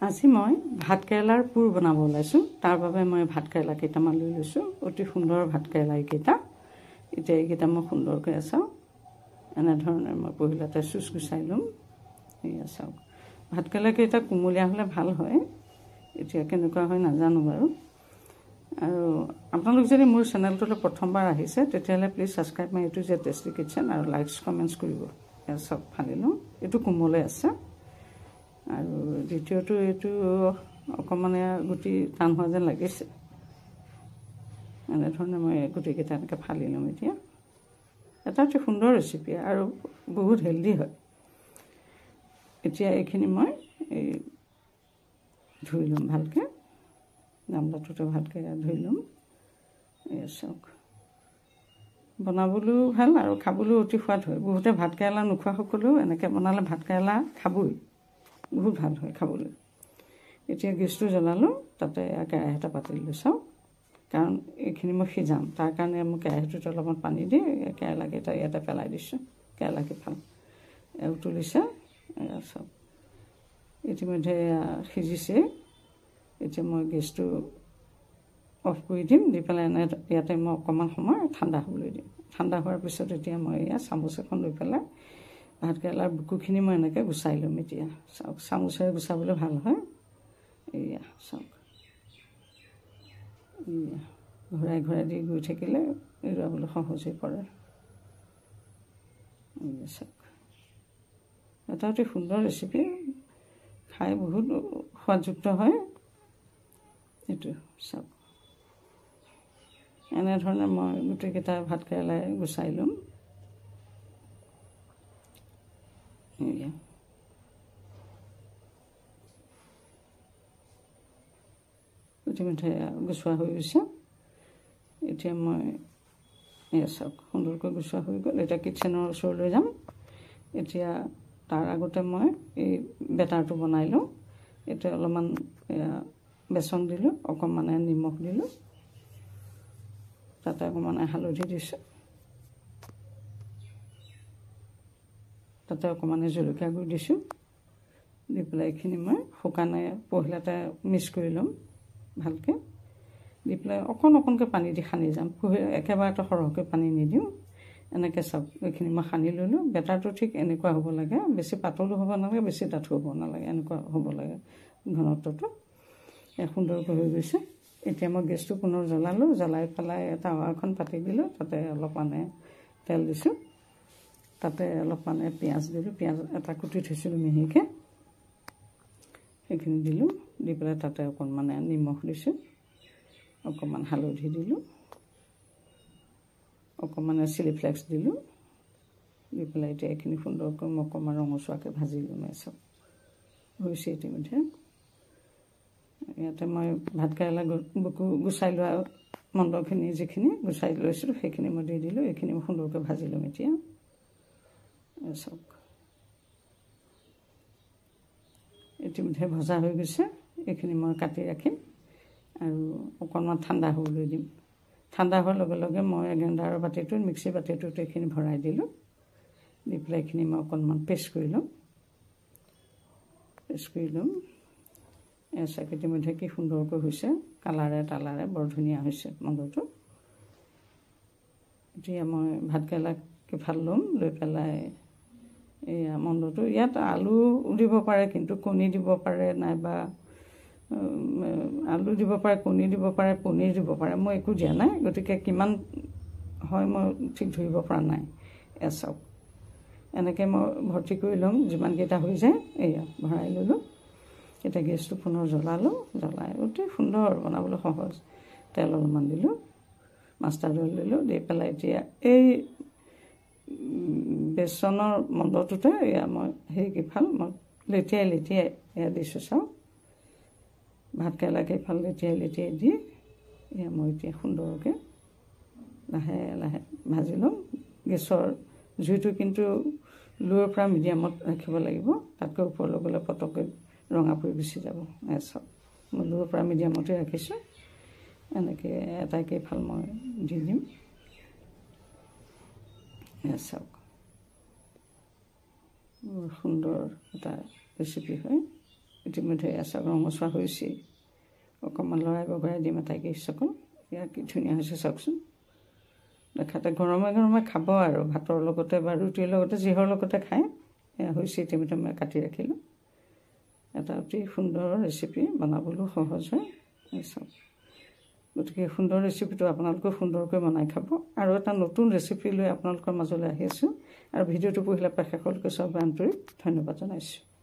আজি মই ভাতকেৰেলাৰ পুৰ বনাব ওলাইছোঁ। তাৰ বাবে মই ভাতকেৰেলা কেইটামান লৈ লৈছোঁ, অতি সুন্দৰ ভাতকেৰেলা এইকেইটা। এতিয়া এইকেইটা মই সুন্দৰকৈ চাওঁ, এনেধৰণে মই পহিলাতে চুচ গুচাই ল'ম। এয়া চাওক, ভাতকেৰেলাকেইটা কোমলীয়া হ'লে ভাল হয়। এতিয়া কেনেকুৱা হয় নাজানো বাৰু। আৰু আপোনালোক যদি মোৰ চেনেলটোলৈ প্ৰথমবাৰ আহিছে তেতিয়াহ'লে please subscribe my A to Z tasty kitchen আৰু লাইকছ কমেণ্টছ কৰিব। এয়া চব ফালি লওঁ, এইটো কোমলে আছে। আৰু দ্বিতীয়টো এইটো অকণমান গুটি টান হোৱা যেন লাগিছে। এনেধৰণে মই গুটিকেইটা এনেকৈ ফালি ল'ম। এতিয়া এটা অতি সুন্দৰ ৰেচিপি আৰু বহুত হেল্ডি হয়। এতিয়া এইখিনি মই ধুই ল'ম ভালকৈ, গামলাটোতে ভালকৈ ধুই ল'ম। এয়া চাওক, বনাবলৈও ভাল আৰু খাবলৈও অতি সোৱাদ হয়। বহুতে ভাতকেৰেলা নোখোৱা সকলেও এনেকৈ বনালে ভাতকেৰেলা খাবই, বহুত ভাল হয় খাবলৈ। এতিয়া গেছটো জ্বলালোঁ, তাতে কেৰাহী এটা পাতি লৈ চাওঁ, কাৰণ এইখিনি মই সিজাম। তাৰ কাৰণে মই কেৰাহীটোত অলপমান পানী দি কেৰেলাকেইটা ইয়াতে পেলাই দিছোঁ। কেৰেলাকেইফাল উতলিছে, এয়া চাওক ইতিমধ্যে সিজিছে। এতিয়া মই গেছটো অফ কৰি দিম, দি পেলাই ইয়াতে মই অকণমান সময় ঠাণ্ডা হ'বলৈ দিম। ঠাণ্ডা হোৱাৰ পিছত এতিয়া মই এয়া চামুচ এখন লৈ পেলাই ভাতকেৰেলাৰ বুকুখিনি মই এনেকৈ গুচাই ল'ম। এতিয়া চাওক, চামুচেৰে গুচাবলৈ ভাল হয়। এয়া চাওক, এয়া ঘূৰাই ঘূৰাই দি গৈ থাকিলে এৰুৱাবলৈ সহজ হৈ পৰে। এয়া চাওক, এটা অতি সুন্দৰ ৰেচিপি, খাই বহুত সোৱাদযুক্ত হয় এইটো। চাওক, এনেধৰণে মই গোটেইকেইটা ভাতকেৰেলাই গুচাই ল'ম। এয়া ইতিমধ্যে গুচোৱা হৈ গৈছে। এতিয়া মই এয়া চাওক, সুন্দৰকৈ গুচোৱা হৈ গ'ল। এতিয়া কিটচেনৰ ওচৰলৈ যাম। এতিয়া তাৰ আগতে মই এই বেটাৰটো বনাই লওঁ। এতিয়া অলপমান বেচন দিলোঁ, অকণমান নিমখ দিলোঁ, তাতে অকণমান হালধি দিছোঁ, তাতে অকণমান জলকীয়া গুড়ি দিছোঁ। দি পেলাই এইখিনি মই শুকানে পহিলাতে মিক্স কৰি ল'ম ভালকৈ। দি পেলাই অকণকৈ পানী দি সানি যাম, একেবাৰতে সৰহকৈ পানী নিদিওঁ। এনেকৈ চাওক, এইখিনি মই সানি ল'লোঁ। বেটাৰটো ঠিক এনেকুৱা হ'ব লাগে, বেছি পাতলো হ'ব নালাগে, বেছি ডাঠো হ'ব নালাগে, এনেকুৱা হ'ব লাগে ঘনত্বটো। সুন্দৰকৈ হৈ গৈছে। এতিয়া মই গেছটো পুনৰ জ্বলালোঁ, জ্বলাই পেলাই টাৱা এখন পাতি দিলোঁ, তাতে অলপমান তেল দিছোঁ, তাতে অলপমান পিঁয়াজ দিলোঁ। পিঁয়াজ এটা কুটি থৈছিলোঁ মিহিকৈ, সেইখিনি দিলোঁ। দি পেলাই তাতে অকণমান নিমখ দিছোঁ, অকণমান হালধি দিলোঁ, অকণমান চিলি ফ্লেক্স দিলোঁ। দি পেলাই এতিয়া এইখিনি সুন্দৰকৈ মই অকণমান ৰঙচুৱাকৈ ভাজি ল'ম। চব হৈছে ইতিমধ্যে। ইয়াতে মই ভাতকেৰেলা গুচাই লোৱা মণ্ডখিনি যিখিনি গুচাই লৈছিলোঁ সেইখিনি মই দি দিলোঁ। এইখিনি মই সুন্দৰকৈ ভাজি ল'ম এতিয়া। চাওক, ইতিমধ্যে ভজা হৈ গৈছে। এইখিনি মই কাটি ৰাখিম আৰু অকণমান ঠাণ্ডা হ'বলৈ দিম। ঠাণ্ডা হোৱাৰ লগে লগে মই গ্ৰাইণ্ডাৰৰ বাতিটোত, মিক্সি বাতিটোত এইখিনি ভৰাই দিলোঁ। দি পেলাই এইখিনি মই অকণমান পেষ্ট কৰি ল'ম। চাওক, ইতিমধ্যে কি সুন্দৰকৈ হৈছে, কালাৰে তালাৰে বৰ ধুনীয়া হৈছে মণ্ডটো। এতিয়া মই ভাতকেৰেলাকেইফাল ল'ম, লৈ পেলাই এয়া মণ্ডটো, ইয়াত আলু দিব পাৰে, কিন্তু কণী দিব পাৰে, নাইবা আলু দিব পাৰে, কণী দিব পাৰে, পনীৰ দিব পাৰে। মই একো দিয়া নাই, গতিকে কিমান হয় মই ঠিক ধৰিব পৰা নাই। এয়া চাওক, এনেকৈ মই ভৰ্তি কৰি ল'ম, যিমানকেইটা হৈ যায়। এয়া ভৰাই ল'লোঁ। এতিয়া গেছটো পুনৰ জ্বলালোঁ, জ্বলাই অতি সুন্দৰ, বনাবলৈ সহজ। তেল অলপমান দিলোঁ, মাষ্টাৰ্ড অইল দিলোঁ। দি পেলাই এতিয়া এই বেচনৰ মণ্ডটোতে এয়া মই সেইকেইফাল মই লেটিয়াই এয়া দিছোঁ। চাওক, ভাতকেৰেলাকেইফাল লেটিয়াই দি এয়া মই এতিয়া সুন্দৰকৈ লাহে লাহে ভাজি ল'ম। গেছৰ জুইটো কিন্তু ল'ৰ পৰা মিডিয়ামত ৰাখিব লাগিব, তাতকৈ ওপৰলৈ গ'লে পটককৈ ৰঙা পৰি গুচি যাব। চাওক, মই ল'ৰ পৰা মিডিয়ামতে ৰাখিছোঁ। এনেকৈ এটাইকেইফাল মই দি দিম। চাওক, বৰ সুন্দৰ এটা ৰেচিপি হয়। ইতিমধ্যে আছে ৰঙচুৱা হৈছেই অকণমান লৰাই বগৰাই দিম এটাইকে চকল এয়া কি ধুনীয়া হৈছে চাওকচোন দেখাতে গৰমে গৰমে খাব আৰু ভাতৰ লগতে বা ৰুটিৰ লগতে যিহৰ লগতে খায় এয়া হৈছে ইতিমধ্যে মই কাটি ৰাখিলোঁ এটা অতি সুন্দৰ ৰেচিপি বনাবলৈও সহজ হয় চাওক গতিকে সুন্দৰ ৰেচিপিটো আপোনালোকে সুন্দৰকৈ বনাই খাব আৰু এটা নতুন ৰেচিপি লৈ আপোনালোকৰ মাজলৈ আহি আছোঁ আৰু ভিডিঅ'টো পঢ়িলে শেষলৈকে চব আন্তৰিক ধন্যবাদ জনাইছোঁ